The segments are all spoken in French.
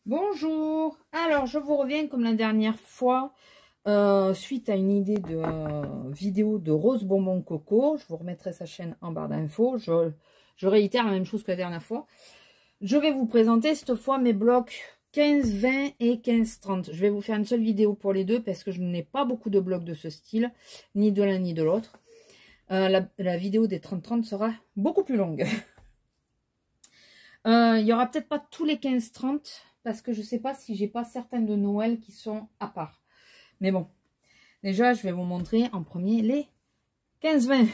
Bonjour, alors je vous reviens comme la dernière fois suite à une idée de vidéo de Rose Bonbon Coco. Je vous remettrai sa chaîne en barre d'infos. Je réitère la même chose que la dernière fois. Je vais vous présenter cette fois mes blocs 15, 20 et 15, 30. Je vais vous faire une seule vidéo pour les deux parce que je n'ai pas beaucoup de blocs de ce style, ni de l'un ni de l'autre. La vidéo des 30-30 sera beaucoup plus longue. Il y aura peut-être pas tous les 15-30 parce que je sais pas si j'ai pas certains de Noël qui sont à part. Mais bon, déjà je vais vous montrer en premier les 15-20.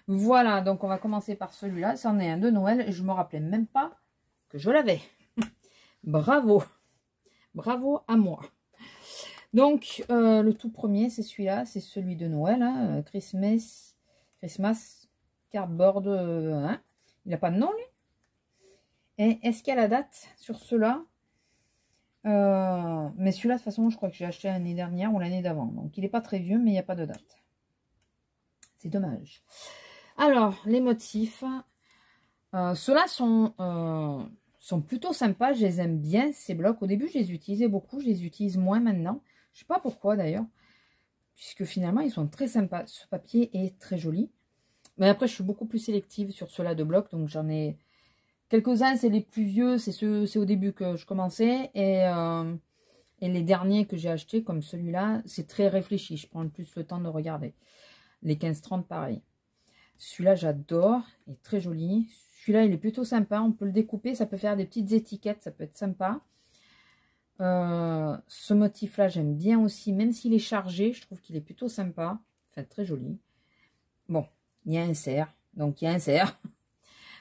Voilà, donc on va commencer par celui-là. C'en est un de Noël et je me rappelais même pas que je l'avais. Bravo, bravo à moi. Donc le tout premier c'est celui-là, c'est celui de Noël, hein, Christmas Cardboard. Hein. Il n'a pas de nom lui. Et est-ce qu'il y a la date sur ceux-là? Mais celui-là, de toute façon, je crois que j'ai acheté l'année dernière ou l'année d'avant. Donc, il n'est pas très vieux, mais il n'y a pas de date. C'est dommage. Alors, les motifs. Ceux-là sont plutôt sympas. Je les aime bien, ces blocs. Au début, je les utilisais beaucoup. Je les utilise moins maintenant. Je ne sais pas pourquoi, d'ailleurs. Puisque finalement, ils sont très sympas. Ce papier est très joli. Mais après, je suis beaucoup plus sélective sur ceux-là de blocs. Donc, j'en ai... Quelques-uns, c'est les plus vieux, c'est au début que je commençais. Et les derniers que j'ai achetés, comme celui-là, c'est très réfléchi. Je prends plus le temps de regarder. Les 15-30, pareil. Celui-là, j'adore. Il est très joli. Celui-là, il est plutôt sympa. On peut le découper. Ça peut faire des petites étiquettes. Ça peut être sympa. Ce motif-là, j'aime bien aussi. Même s'il est chargé, je trouve qu'il est plutôt sympa. Enfin, très joli. Bon, il y a un cerf. Donc, il y a un cerf.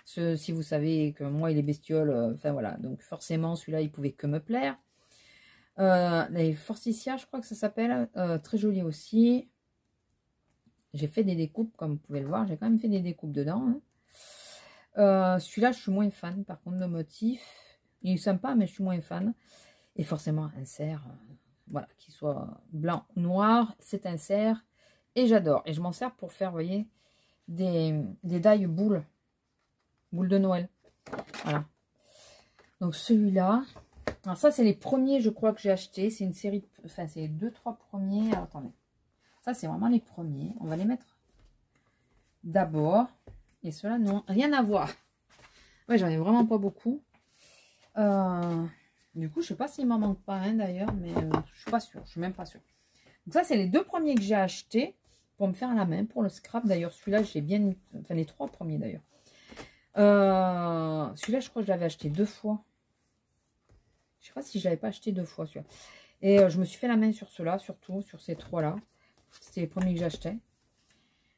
Si vous savez que moi il est bestiole, enfin voilà, donc forcément celui-là il pouvait que me plaire. Les Forsythia, je crois que ça s'appelle, très joli aussi. J'ai fait des découpes, comme vous pouvez le voir, j'ai quand même fait des découpes dedans. Hein. Celui-là je suis moins fan, par contre le motif, il est sympa mais je suis moins fan. Et forcément un cerf, voilà, qu'il soit blanc ou noir, c'est un cerf et j'adore. Et je m'en sers pour faire, vous voyez, des die boules de Noël. Voilà. Donc celui-là. Alors ça, c'est les premiers, je crois, que j'ai acheté. C'est une série, enfin, c'est les 2-3 premiers. Alors, attendez. Ça, c'est vraiment les premiers. On va les mettre d'abord. Et ceux-là, non. Rien à voir. Ouais, j'en ai vraiment pas beaucoup. Du coup, je sais pas s'il m'en manque pas un d'ailleurs, mais je suis pas sûre. Je suis même pas sûre. Donc ça, c'est les deux premiers que j'ai achetés pour me faire à la main, pour le scrap. D'ailleurs, celui-là, j'ai bien... Enfin, les 3 premiers d'ailleurs. Celui-là, je crois que je l'avais acheté 2 fois. Je sais pas si je l'avais pas acheté 2 fois celui-là. Et je me suis fait la main sur ceux-là, surtout sur ces 3-là. C'était les premiers que j'achetais.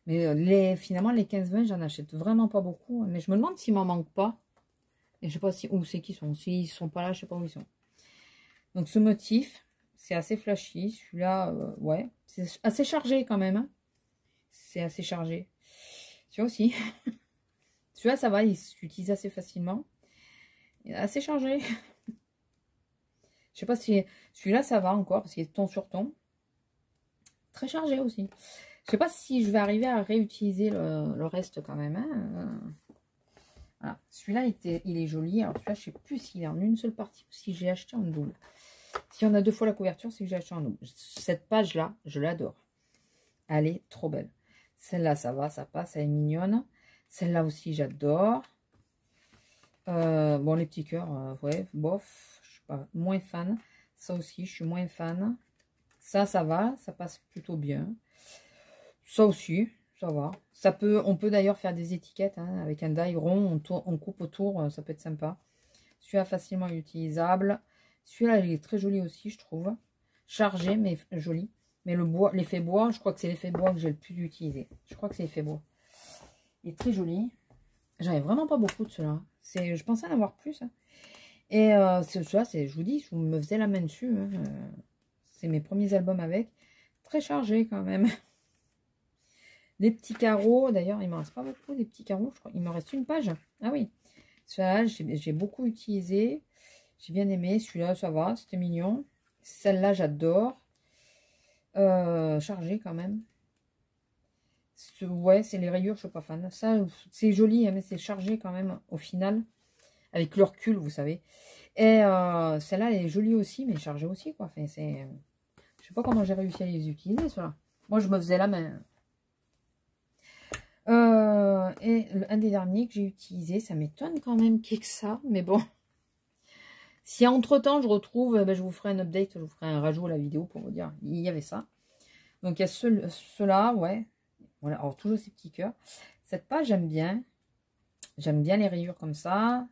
Mais finalement, les 15-20, j'en achète vraiment pas beaucoup. Mais je me demande s'il m'en manque pas. Et je sais pas où c'est qu'ils sont. S'ils sont pas là, je sais pas où ils sont. Donc ce motif, c'est assez flashy. Celui-là, ouais. C'est assez chargé quand même. Hein. C'est assez chargé. Celui-là aussi. Celui-là, ça va, il s'utilise assez facilement. Il est assez chargé. Je sais pas si celui-là, ça va encore, parce qu'il est ton sur ton. Très chargé aussi. Je sais pas si je vais arriver à réutiliser le reste quand même. Hein. Voilà. Celui-là, il est joli. Alors celui-là, je sais plus s'il est en une seule partie ou si j'ai acheté en double. Si on a 2 fois la couverture, c'est que j'ai acheté en double. Cette page-là, je l'adore. Elle est trop belle. Celle-là, ça va, ça passe, elle est mignonne. Celle-là aussi, j'adore. Bon, les petits cœurs, ouais, bof, je suis pas moins fan. Ça aussi, je suis moins fan. Ça va, ça passe plutôt bien. Ça aussi, ça va. On peut d'ailleurs faire des étiquettes hein, avec un die rond, on coupe autour, ça peut être sympa. Celui-là, facilement utilisable. Celui-là, il est très joli aussi, je trouve. Chargé, mais joli. Mais le bois, l'effet bois, je crois que c'est l'effet bois que j'ai le plus utilisé. Je crois que c'est l'effet bois. Il est très joli. J'en ai vraiment pas beaucoup de ceux-là. Je pensais en avoir plus. Hein. Et celui-là, je vous dis, je me faisais la main dessus. Hein. C'est mes premiers albums avec. Très chargé quand même. Des petits carreaux. D'ailleurs, il ne me reste pas beaucoup des petits carreaux. Je crois. Il me reste une page. Ah oui. Celui-là, j'ai beaucoup utilisé. J'ai bien aimé. Celui-là, ça va. C'était mignon. Celle-là, j'adore. Chargé quand même. Ouais, c'est les rayures, je suis pas fan. Ça, c'est joli, hein, mais c'est chargé quand même au final. Avec le recul, vous savez. Et celle-là, elle est jolie aussi, mais chargée aussi, quoi. Enfin, c'est... Je sais pas comment j'ai réussi à les utiliser, ceux-là. Moi, je me faisais la main. Et un des derniers que j'ai utilisé, ça m'étonne quand même qu'il y ait que ça, mais bon. Si entre-temps, je retrouve, ben, je vous ferai un update, je vous ferai un rajout à la vidéo pour vous dire, il y avait ça. Donc, il y a ceux-là, ouais. Voilà, alors toujours ces petits cœurs. Cette page, j'aime bien. J'aime bien les rayures comme ça.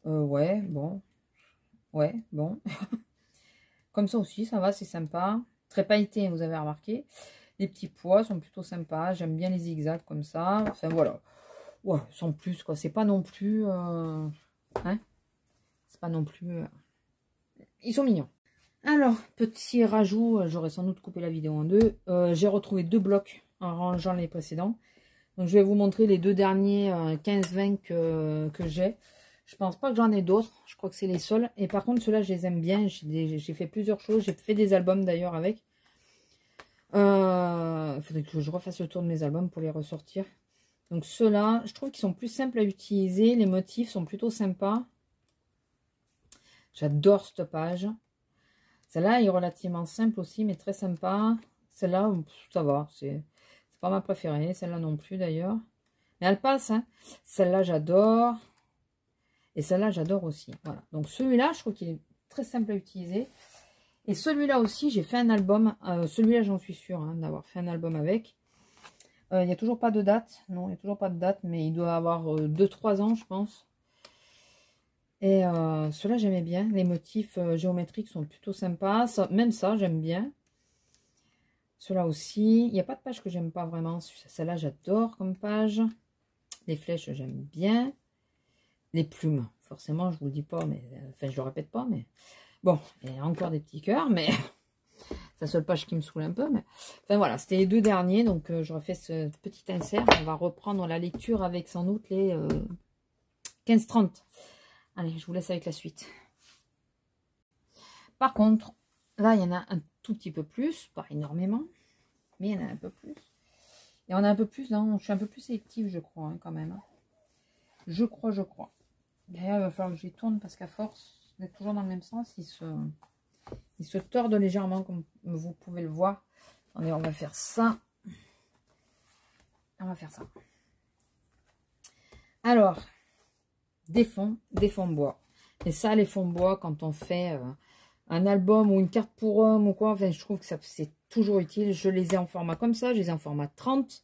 Ouais, bon. Ouais, bon. Comme ça aussi, ça va, c'est sympa. Très pailleté, vous avez remarqué. Les petits pois sont plutôt sympas. J'aime bien les zigzags comme ça. Enfin, voilà. Ouais, sans plus, quoi. C'est pas non plus... hein, c'est pas non plus... Ils sont mignons. Alors, petit rajout, j'aurais sans doute coupé la vidéo en deux. J'ai retrouvé 2 blocs en rangeant les précédents. Donc, je vais vous montrer les 2 derniers 15-20 que j'ai. Je pense pas que j'en ai d'autres. Je crois que c'est les seuls. Et par contre, ceux-là, je les aime bien. J'ai fait plusieurs choses. J'ai fait des albums d'ailleurs avec. Il faudrait que je refasse le tour de mes albums pour les ressortir. Donc ceux-là, je trouve qu'ils sont plus simples à utiliser. Les motifs sont plutôt sympas. J'adore cette page. Celle-là est relativement simple aussi, mais très sympa. Celle-là, ça va. C'est pas ma préférée. Celle-là non plus d'ailleurs. Mais elle passe. Hein. Celle-là, j'adore. Et celle-là, j'adore aussi. Voilà. Donc celui-là, je trouve qu'il est très simple à utiliser. Et celui-là aussi, j'ai fait un album. Celui-là, j'en suis sûre hein, d'avoir fait un album avec. Il n'y a toujours pas de date. Non, il n'y a toujours pas de date. Mais il doit avoir 2-3 ans, je pense. Et ceux-là, j'aimais bien. Les motifs géométriques sont plutôt sympas. Ça, même ça, j'aime bien. Ceux-là aussi. Il n'y a pas de page que j'aime pas vraiment. Celle-là, j'adore comme page. Les flèches, j'aime bien. Les plumes, forcément, je vous le dis pas, mais enfin, je le répète pas, mais bon, il y a encore des petits cœurs, mais c'est la seule page qui me saoule un peu. Mais enfin voilà, c'était les 2 derniers, donc je refais ce petit insert. On va reprendre la lecture avec sans doute les 15-30. Allez, je vous laisse avec la suite. Par contre, là, il y en a un tout petit peu plus, pas énormément, mais il y en a un peu plus. Et on a un peu plus, non, je suis un peu plus sélective, je crois, hein, quand même. Je crois. D'ailleurs, il va falloir que j'y tourne parce qu'à force d'être toujours dans le même sens, il se tordent légèrement comme vous pouvez le voir. Attendez, on va faire ça. On va faire ça. Alors, des fonds bois. Et ça, les fonds bois, quand on fait un album ou une carte pour homme ou quoi, enfin, je trouve que c'est toujours utile. Je les ai en format comme ça, je les ai en format 30.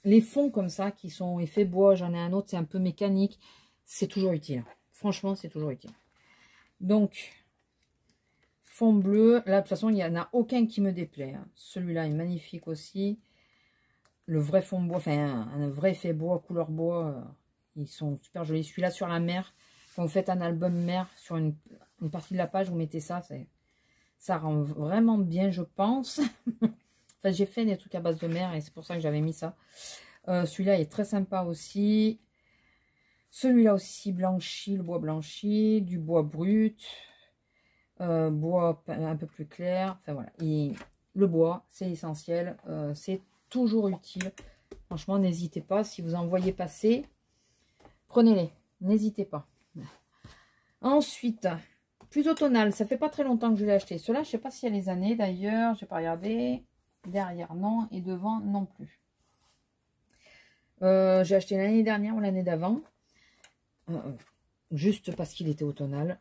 Les fonds comme ça qui sont effet bois, j'en ai un autre, c'est un peu mécanique, c'est toujours utile. Franchement, c'est toujours utile. Donc, fond bleu, là de toute façon, il n'y en a aucun qui me déplaît. Hein. Celui-là est magnifique aussi. Le vrai fond bois, enfin un vrai effet bois, couleur bois, ils sont super jolis. Celui-là sur la mer, quand vous faites un album mer, sur une partie de la page, vous mettez ça, ça rend vraiment bien, je pense. Enfin, j'ai fait des trucs à base de mer et c'est pour ça que j'avais mis ça. Celui-là est très sympa aussi. Celui-là aussi blanchi, le bois blanchi, du bois brut, bois un peu plus clair. Enfin voilà. Et le bois, c'est essentiel. C'est toujours utile. Franchement, n'hésitez pas. Si vous en voyez passer, prenez-les. N'hésitez pas. Ensuite, plus automnal. Ça fait pas très longtemps que je l'ai acheté. Ceux-là, je sais pas s'il y a les années d'ailleurs. Je n'ai pas regardé. Derrière, non. Et devant, non plus. J'ai acheté l'année dernière ou l'année d'avant. Juste parce qu'il était automnal.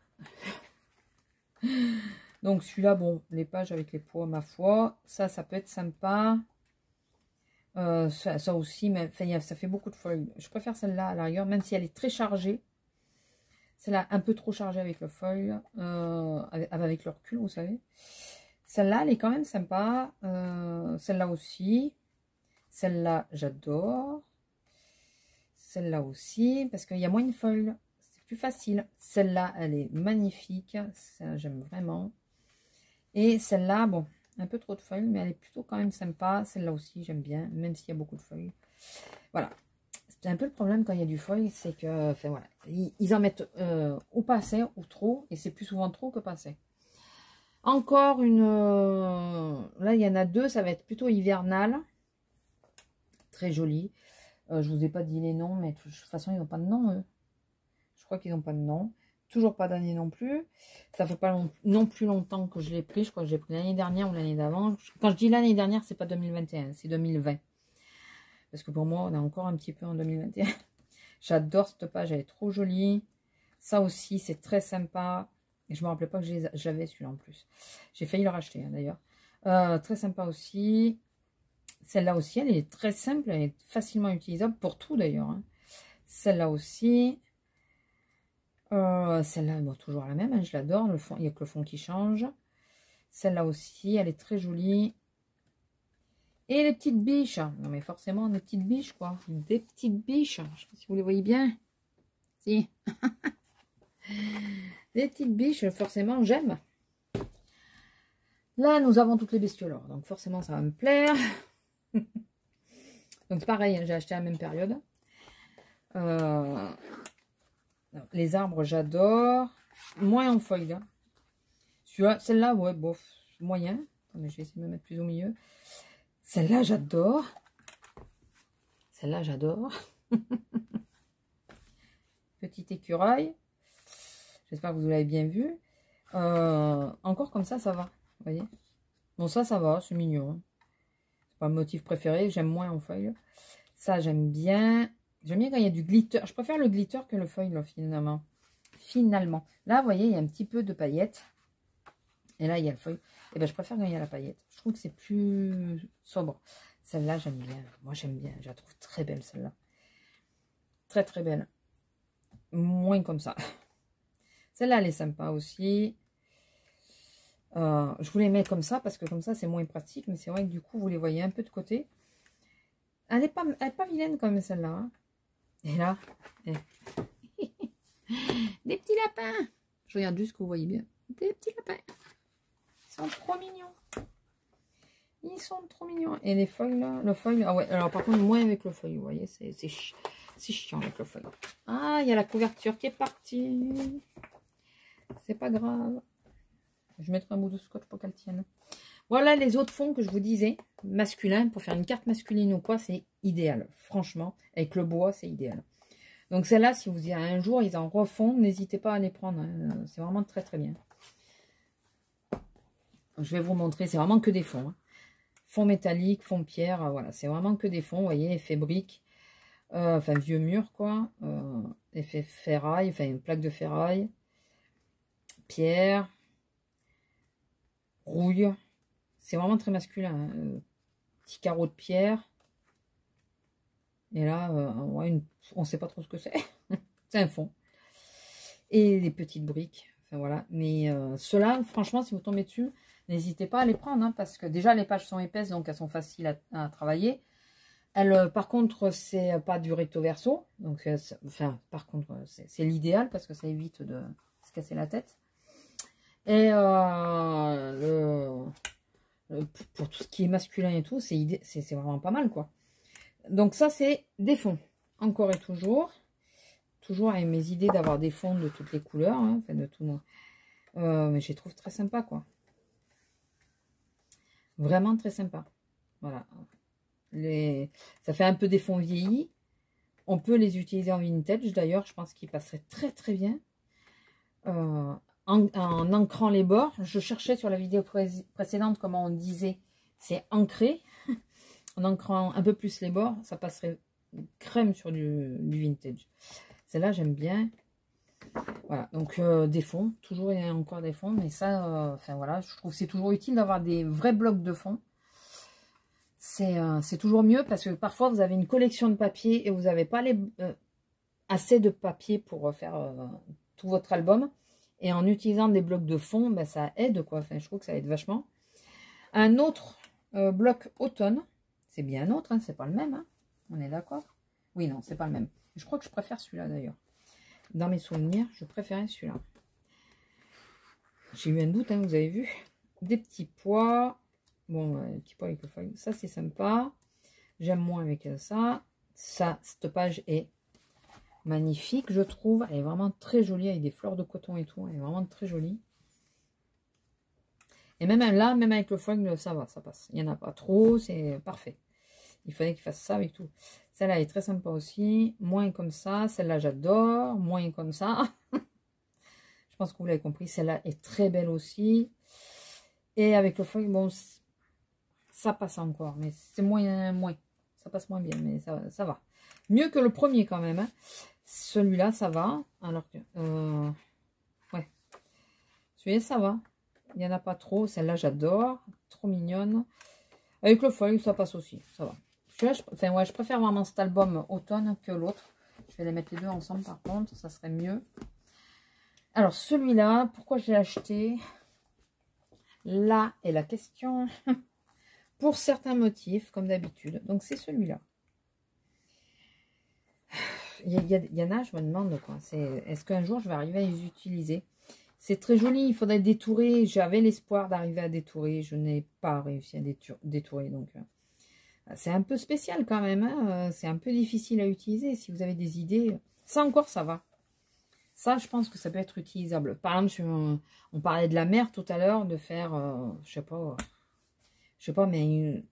Donc celui-là, bon, les pages avec les pois, ma foi. Ça peut être sympa. Ça aussi, mais enfin, ça fait beaucoup de feuilles. Je préfère celle-là à la rigueur, même si elle est très chargée. Celle-là, un peu trop chargée avec le feuille. Avec le recul, vous savez. Celle-là, elle est quand même sympa. Celle-là aussi. Celle-là, j'adore. Celle-là aussi, parce qu'il y a moins de feuilles. C'est plus facile. Celle-là, elle est magnifique. Ça, j'aime vraiment. Et celle-là, bon, un peu trop de feuilles, mais elle est plutôt quand même sympa. Celle-là aussi, j'aime bien, même s'il y a beaucoup de feuilles. Voilà. C'est un peu le problème quand il y a du feuille, c'est que, enfin voilà, ils en mettent ou pas assez ou trop, et c'est plus souvent trop que pas assez. Encore une... là, il y en a 2, ça va être plutôt hivernal. Très joli. Je vous ai pas dit les noms, mais de toute façon, ils n'ont pas de nom, eux. Je crois qu'ils n'ont pas de nom. Toujours pas d'année non plus. Ça fait pas non plus longtemps que je l'ai pris. Je crois que j'ai pris l'année dernière ou l'année d'avant. Quand je dis l'année dernière, c'est pas 2021, c'est 2020. Parce que pour moi, on est encore un petit peu en 2021. J'adore cette page, elle est trop jolie. Ça aussi, c'est très sympa. Et je me rappelais pas que j'avais celui-là en plus. J'ai failli le racheter, hein, d'ailleurs. Très sympa aussi. Celle-là aussi, elle est très simple. Elle est facilement utilisable pour tout, d'ailleurs. Hein. Celle-là aussi. Celle-là, bon, toujours la même, hein, je l'adore. Le fond, il n'y a que le fond qui change. Celle-là aussi, elle est très jolie. Et les petites biches. Non, mais forcément, des petites biches, quoi. Des petites biches. Je ne sais pas si vous les voyez bien. Si. Des petites biches, forcément, j'aime. Là, nous avons toutes les bestioles. Donc, forcément, ça va me plaire. Donc, pareil, hein, j'ai acheté à la même période. Les arbres, j'adore. Moins en feuilles. Hein. Celle-là, ouais, bof, moyen. Attendez, je vais essayer de me mettre plus au milieu. Celle-là, j'adore. Celle-là, j'adore. Petit écureuil. J'espère que vous l'avez bien vu. Encore comme ça va. Vous voyez. Bon, ça va, c'est mignon. C'est pas le motif préféré. J'aime moins en feuilles. Ça, j'aime bien. J'aime bien quand il y a du glitter. Je préfère le glitter que le feuille, là, finalement. Finalement. Là, vous voyez, il y a un petit peu de paillettes. Et là, il y a le feuille. Et ben, je préfère quand il y a la paillette. Je trouve que c'est plus sobre. Celle-là, j'aime bien. Moi, j'aime bien. Je la trouve très belle, celle-là. Très, très belle. Moins comme ça. Celle-là, elle est sympa aussi. Je vous les mets comme ça parce que comme ça, c'est moins pratique. Mais c'est vrai que du coup, vous les voyez un peu de côté. Elle n'est pas vilaine comme celle-là. Hein. Et là, des petits lapins. Je regarde juste que vous voyez bien. Des petits lapins. Ils sont trop mignons. Ils sont trop mignons. Et les feuilles là, le feuille. Ah ouais, alors par contre, moins avec le feuille, vous voyez, c'est chiant avec le feuille. Ah, il y a la couverture qui est partie. C'est pas grave. Je mettrai un bout de scotch pour qu'elle tienne. Voilà les autres fonds que je vous disais, masculins, pour faire une carte masculine ou quoi, c'est idéal. Franchement, avec le bois, c'est idéal. Donc celle-là, si vous y avez un jour, ils en refont, n'hésitez pas à les prendre. Hein. C'est vraiment très très bien. Je vais vous montrer, c'est vraiment que des fonds. Hein. Fond métallique, fond pierre, voilà, c'est vraiment que des fonds, vous voyez, effet brique, enfin vieux mur quoi, effet ferraille, enfin une plaque de ferraille, pierre, rouille, c'est vraiment très masculin, hein. Petit carreau de pierre, et là, ouais, on ne sait pas trop ce que c'est, c'est un fond, et des petites briques, enfin voilà, mais ceux-là, franchement, si vous tombez dessus, n'hésitez pas à les prendre, hein, parce que déjà les pages sont épaisses, donc elles sont faciles à travailler. Par contre, c'est pas du recto verso, donc enfin, par contre, c'est l'idéal parce que ça évite de se casser la tête. Et pour tout ce qui est masculin et tout, c'est vraiment pas mal, quoi. Donc ça, c'est des fonds, encore et toujours. Toujours avec mes idées d'avoir des fonds de toutes les couleurs, hein, enfin de tout. Mais je les trouve très sympa, quoi. Vraiment très sympa. Voilà. Ça fait un peu des fonds vieillis. On peut les utiliser en vintage. D'ailleurs, je pense qu'ils passeraient très très bien. En ancrant les bords. Je cherchais sur la vidéo précédente comment on disait. C'est ancré. En ancrant un peu plus les bords, ça passerait crème sur du vintage. Celle-là, j'aime bien. Voilà, donc des fonds. Toujours et encore des fonds. Mais ça, enfin voilà, je trouve que c'est toujours utile d'avoir des vrais blocs de fonds. C'est toujours mieux parce que parfois vous avez une collection de papier et vous n'avez pas assez de papier pour faire tout votre album. Et en utilisant des blocs de fond, ben, ça aide, quoi. Enfin, je trouve que ça aide vachement. Un autre bloc automne, c'est bien un autre, hein, c'est pas le même. Hein. On est d'accord? Oui, non, c'est pas le même. Je crois que je préfère celui-là d'ailleurs. Dans mes souvenirs, je préférais celui-là. J'ai eu un doute, hein, vous avez vu. Des petits pois. Bon, petit pois avec le feuille, ça c'est sympa. J'aime moins avec ça. Cette page est magnifique, je trouve. Elle est vraiment très jolie avec des fleurs de coton et tout. Elle est vraiment très jolie. Et même là, même avec le feuille, ça va, ça passe. Il n'y en a pas trop, c'est parfait. Il fallait qu'il fasse ça avec tout. Celle-là est très sympa aussi. Moins comme ça. Celle-là, j'adore. Moins comme ça. Je pense que vous l'avez compris. Celle-là est très belle aussi. Et avec le foil, bon, ça passe encore. Mais c'est moins. Ça passe moins bien, mais ça va. Mieux que le premier quand même. Hein. Celui-là, ça va. Alors que... ouais. Celui-là, ça va. Il n'y en a pas trop. Celle-là, j'adore. Trop mignonne. Avec le foil, ça passe aussi. Ça va. Je préfère vraiment cet album automne que l'autre. Je vais les mettre les deux ensemble par contre. Ça serait mieux. Alors, celui-là, pourquoi je l'ai acheté? Là est la question. Pour certains motifs, comme d'habitude. Donc, c'est celui-là. Il y en a, je me demande quoi. Est-ce qu'un jour, je vais arriver à les utiliser? C'est très joli. Il faudrait détourer. J'avais l'espoir d'arriver à détourer. Je n'ai pas réussi à détourer. Donc, c'est un peu spécial quand même. Hein. C'est un peu difficile à utiliser. Si vous avez des idées, ça encore, ça va. Ça, je pense que ça peut être utilisable. Par exemple, on parlait de la mer tout à l'heure, de faire, je sais pas, mais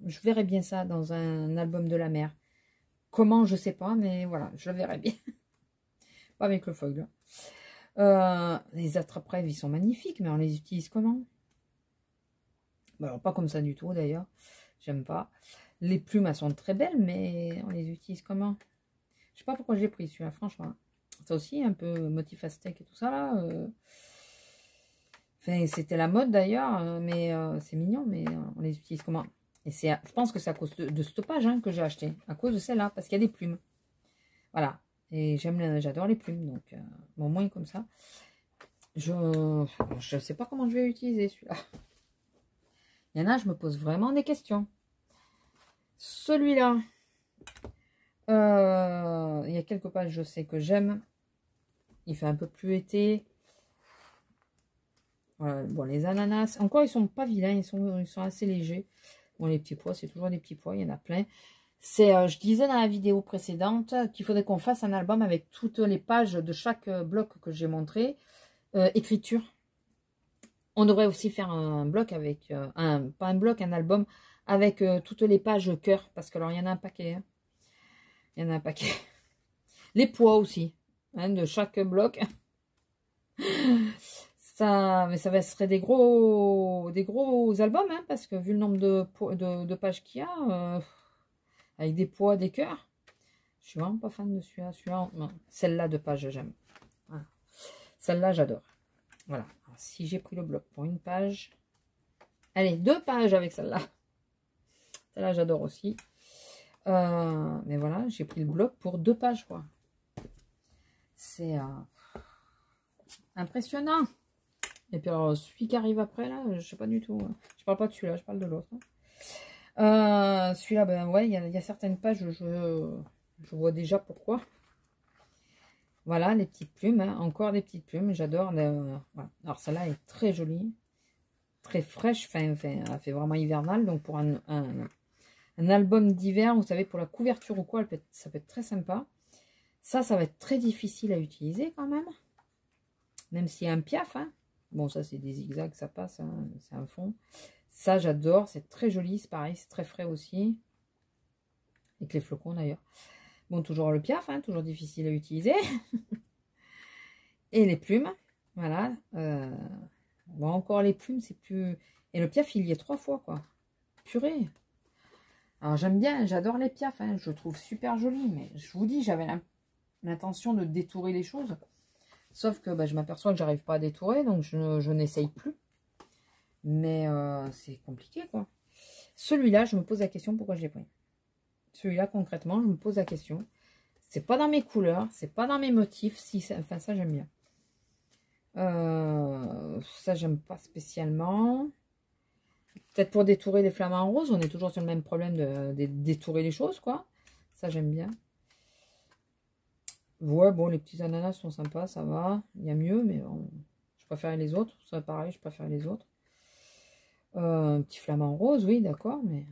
je verrais bien ça dans un album de la mer. Comment, je sais pas, mais voilà, je le verrais bien. Pas avec le foil. Les attrape-rêves, ils sont magnifiques, mais on les utilise comment? Bon, alors, pas comme ça du tout, d'ailleurs. J'aime pas. Les plumes, elles sont très belles, mais on les utilise comment? Je sais pas pourquoi j'ai pris celui-là, franchement. Ça aussi, un peu motif aztèque et tout ça, là. Enfin, c'était la mode, d'ailleurs, mais c'est mignon, mais on les utilise comment? Et je pense que c'est à cause de cette page hein, que j'ai acheté. À cause de celle-là, parce qu'il y a des plumes. Voilà. Et j'adore les plumes, donc bon, moins comme ça. Je sais pas comment je vais utiliser celui-là. Il y en a, je me pose vraiment des questions. Celui-là, il y a quelques pages, je sais que j'aime. Il fait un peu plus été. Voilà, bon, les ananas, encore, ils sont pas vilains, ils sont assez légers. Bon, les petits pois, c'est toujours des petits pois, il y en a plein. Je disais dans la vidéo précédente qu'il faudrait qu'on fasse un album avec toutes les pages de chaque bloc que j'ai montré. Écriture. On devrait aussi faire un bloc avec, pas un bloc, un album avec toutes les pages cœur. Parce que alors, il y en a un paquet. Hein. Il y en a un paquet. Les poids aussi, hein, de chaque bloc. Mais ça serait des gros albums, hein, parce que vu le nombre de pages qu'il y a, avec des poids, des cœurs, je suis vraiment pas fan de celui-là. Celle-là de page, j'aime. Voilà. Celle-là, j'adore. Voilà. Alors, si j'ai pris le bloc pour une page, allez, 2 pages avec celle-là. Celle-là, j'adore aussi. Mais voilà, j'ai pris le bloc pour 2 pages, quoi. C'est impressionnant. Et puis alors, celui qui arrive après, là, je sais pas du tout. Je parle pas de celui-là, je parle de l'autre. Celui-là, ben ouais, il y a certaines pages, je vois déjà pourquoi. Voilà, les petites plumes, hein. Encore des petites plumes, j'adore. Voilà. Alors, celle-là est très jolie, très fraîche, elle fait vraiment hivernal. Donc, pour un album d'hiver, vous savez, pour la couverture ou quoi, ça peut être très sympa. Ça va être très difficile à utiliser quand même. Même s'il y a un piaf, hein. Bon, ça, c'est des zigzags, ça passe, hein, c'est un fond. Ça, j'adore, c'est très joli, c'est pareil, c'est très frais aussi. Avec les flocons, d'ailleurs. Bon, toujours le piaf, hein, toujours difficile à utiliser. Et les plumes, voilà. Bon, encore les plumes, c'est plus... Et le piaf, il y est 3 fois, quoi. Purée. Alors, j'aime bien, j'adore les piafs, hein, je le trouve super joli. Mais je vous dis, j'avais l'intention de détourer les choses. Sauf que bah, je m'aperçois que j'arrive pas à détourer, donc je n'essaye plus. Mais c'est compliqué, quoi. Celui-là, je me pose la question pourquoi je l'ai pris. Celui-là, concrètement, je me pose la question. C'est pas dans mes couleurs, c'est pas dans mes motifs. Enfin, ça, j'aime bien. Ça, j'aime pas spécialement. Peut-être pour détourer les flamants roses, on est toujours sur le même problème de détourer les choses, quoi. Ça, j'aime bien. Ouais, bon, les petits ananas sont sympas, ça va. Il y a mieux, mais bon, je préfère les autres. Ça, pareil, je préfère les autres. Petit flamant rose, oui, d'accord, mais...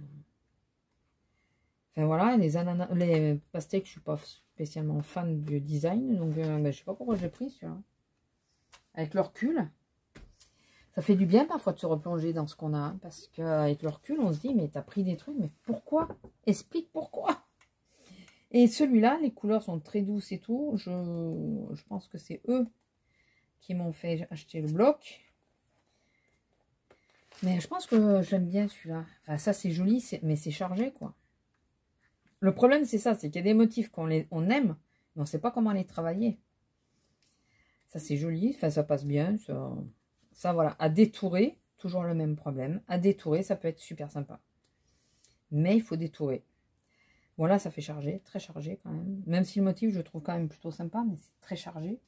Enfin, voilà, les ananas, les pastèques, je suis pas spécialement fan du design, donc ben, je sais pas pourquoi j'ai pris celui-là. Avec le recul. Ça fait du bien parfois de se replonger dans ce qu'on a, hein, parce qu'avec le recul, on se dit, mais t'as pris des trucs, mais pourquoi? Explique pourquoi. Et celui-là, les couleurs sont très douces et tout. Je pense que c'est eux qui m'ont fait acheter le bloc. Mais je pense que j'aime bien celui-là. Enfin, ça, c'est joli, mais c'est chargé, quoi. Le problème, c'est ça, c'est qu'il y a des motifs qu'on aime, mais on ne sait pas comment les travailler. Ça, c'est joli, enfin, ça passe bien. Ça, voilà, à détourer, toujours le même problème. À détourer, ça peut être super sympa. Mais il faut détourer. Bon, là, ça fait chargé, très chargé quand même. Même si le motif, je trouve quand même plutôt sympa, mais c'est très chargé.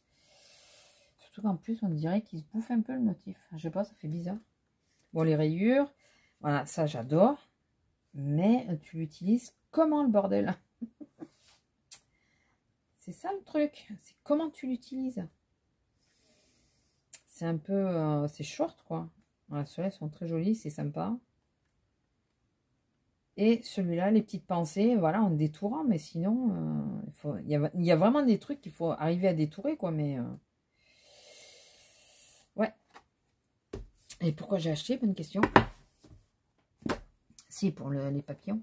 Surtout qu'en plus, on dirait qu'il se bouffe un peu le motif. Je sais pas, ça fait bizarre. Bon, les rayures, voilà, ça, j'adore. Mais tu l'utilises comment, le bordel? C'est ça le truc. C'est comment tu l'utilises. C'est un peu... c'est short, quoi. Voilà, ceux-là sont très jolis, c'est sympa. Et celui-là, les petites pensées, voilà, en détourant. Mais sinon, il y a vraiment des trucs qu'il faut arriver à détourer, quoi. Mais ouais. Et pourquoi j'ai acheté? Bonne question. Si, pour les papillons.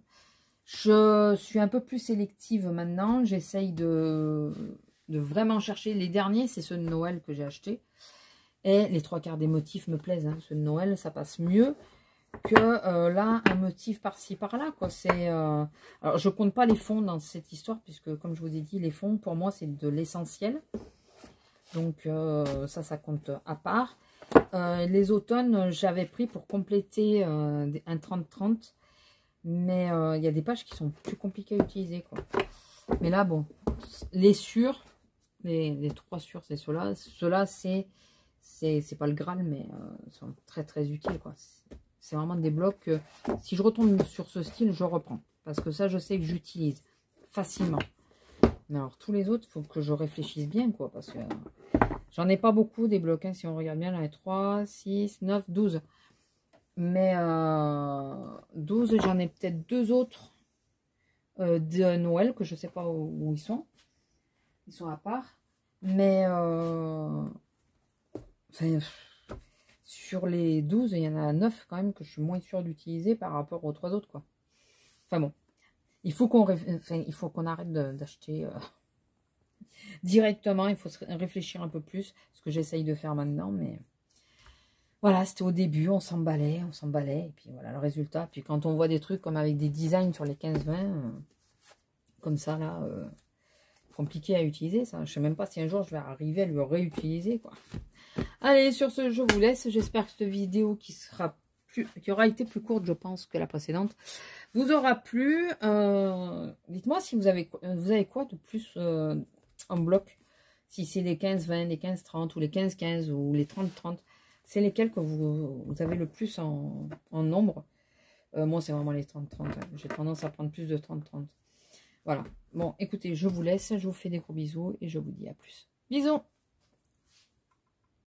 Je suis un peu plus sélective maintenant. J'essaye de vraiment chercher. Les derniers, c'est ceux de Noël que j'ai acheté. Et les trois quarts des motifs me plaisent. Hein. Ceux de Noël, ça passe mieux que là, un motif par-ci, par-là. Alors, je compte pas les fonds dans cette histoire, puisque, comme je vous ai dit, les fonds, pour moi, c'est de l'essentiel. Donc, ça compte à part. Les automnes, j'avais pris pour compléter un 30-30. Mais il y a des pages qui sont plus compliquées à utiliser, quoi. Mais là, bon, les sûrs, les trois sûrs, c'est ceux-là. Ceux-là, c'est pas le Graal, mais ils sont très, très utiles, quoi. C'est vraiment des blocs que, si je retombe sur ce style, je reprends. Parce que ça, je sais que j'utilise facilement. Mais alors, tous les autres, il faut que je réfléchisse bien, quoi. Parce que j'en ai pas beaucoup, des blocs. Hein, si on regarde bien, j'en ai 3, 6, 9, 12. Mais 12, j'en ai peut-être 2 autres de Noël que je sais pas où ils sont. Ils sont à part. Mais enfin, sur les 12, il y en a 9 quand même que je suis moins sûre d'utiliser par rapport aux 3 autres, quoi. Enfin bon, il faut qu'on arrête d'acheter directement. Il faut réfléchir un peu plus, ce que j'essaye de faire maintenant, mais... Voilà, c'était au début, on s'emballait, et puis voilà le résultat. Puis quand on voit des trucs comme avec des designs sur les 15-20, comme ça là, compliqué à utiliser, ça. Je sais même pas si un jour je vais arriver à le réutiliser, quoi. Allez, sur ce, je vous laisse. J'espère que cette vidéo qui aura été plus courte, je pense, que la précédente, vous aura plu. Dites-moi si vous avez quoi de plus en bloc. Si c'est les 15-20, les 15-30, ou les 15-15, ou les 30-30. C'est lesquels que vous avez le plus en nombre. Moi, c'est vraiment les 30-30. Hein. J'ai tendance à prendre plus de 30-30. Voilà. Bon, écoutez, je vous laisse. Je vous fais des gros bisous et je vous dis à plus. Bisous!